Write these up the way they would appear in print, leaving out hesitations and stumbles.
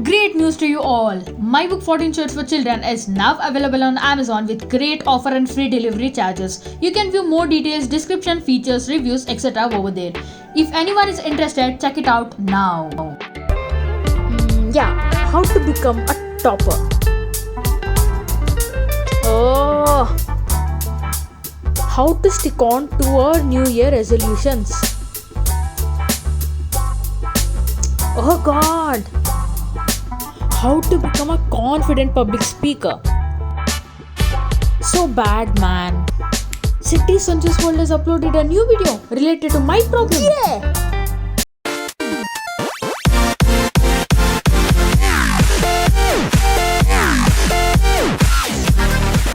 Great news to you all! My book 14 Shirts for Children is now available on Amazon with great offer and free delivery charges. You can view more details, description, features, reviews, etc. over there. If anyone is interested, check it out now. How to become a topper. Oh, how to stick on to our New Year resolutions. Oh God, how to become a confident public speaker. So bad, man. City Sanjus World has uploaded a new video related to my problem.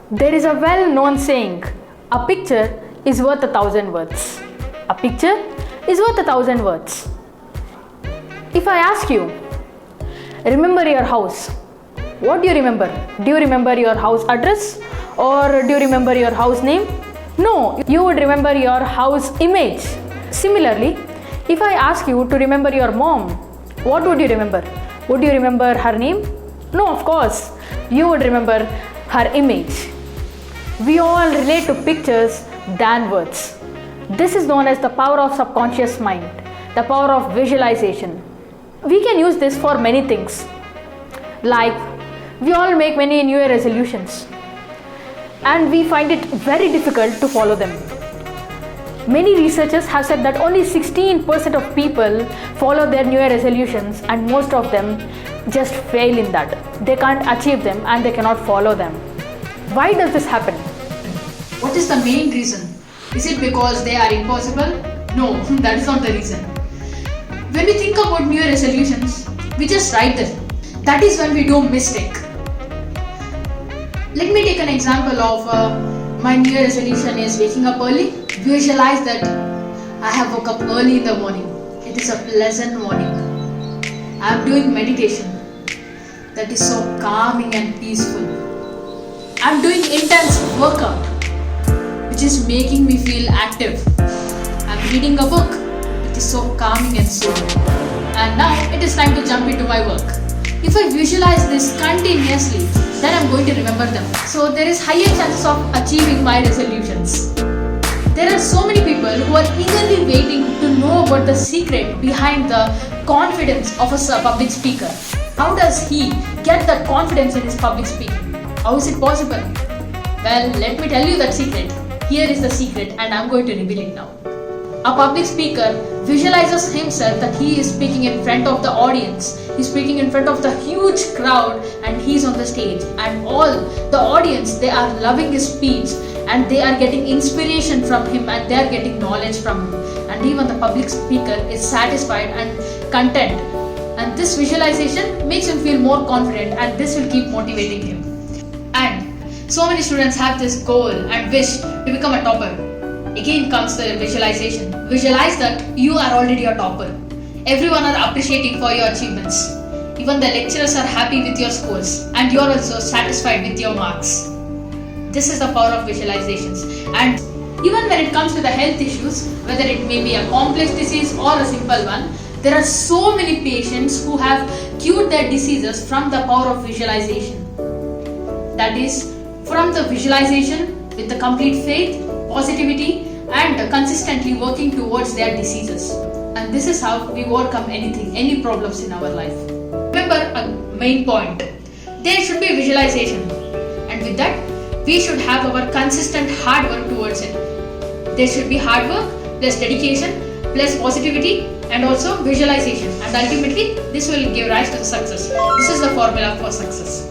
There is a well-known saying, a picture is worth 1,000 words. A picture is worth 1,000 words. If I ask you, remember your house, what do you remember? Do you remember your house address or do you remember your house name? No, you would remember your house image. Similarly, if I ask you to remember your mom, what would you remember? Would you remember her name? No, of course, you would remember her image. We all relate to pictures than words. This is known as the power of subconscious mind, the power of visualization. We can use this for many things. Like, we all make many New Year resolutions and we find it very difficult to follow them. Many researchers have said that only 16% of people follow their New Year resolutions and most of them just fail in that. They can't achieve them and they cannot follow them. Why does this happen? What is the main reason? Is it because they are impossible? No, that is not the reason. When we think about New Year resolutions, we just write them. That is when we do a mistake. Let me take an example of my New Year resolution is waking up early. Visualize that I have woke up early in the morning. It is a pleasant morning. I am doing meditation. That is so calming and peaceful. I am doing intense workout, which is making me feel active. I am reading a book. It is so calming and soothing. And now it is time to jump into my work. If I visualize this continuously, then I am going to remember them. So there is higher chances of achieving my resolutions. There are so many people who are eagerly waiting to know about the secret behind the confidence of a public speaker. How does he get that confidence in his public speaking? How is it possible? Well, let me tell you that secret. Here is the secret and I am going to reveal it now. A public speaker visualizes himself that he is speaking in front of the audience. He's speaking in front of the huge crowd and he's on the stage. And all the audience, they are loving his speech and they are getting inspiration from him and they are getting knowledge from him. And even the public speaker is satisfied and content. And this visualization makes him feel more confident and this will keep motivating him. And so many students have this goal and wish to become a topper. Again comes the visualization. Visualize that you are already a topper. Everyone are appreciating for your achievements. Even the lecturers are happy with your scores and you are also satisfied with your marks. This is the power of visualizations. And even when it comes to the health issues, whether it may be a complex disease or a simple one, there are so many patients who have cured their diseases from the power of visualization. That is, from the visualization with the complete faith, positivity and consistently working towards their diseases. And this is how we overcome anything, any problems in our life. Remember a main point. There should be visualization. And with that, we should have our consistent hard work towards it. There should be hard work plus dedication plus positivity and also visualization. And ultimately, this will give rise to the success. This is the formula for success.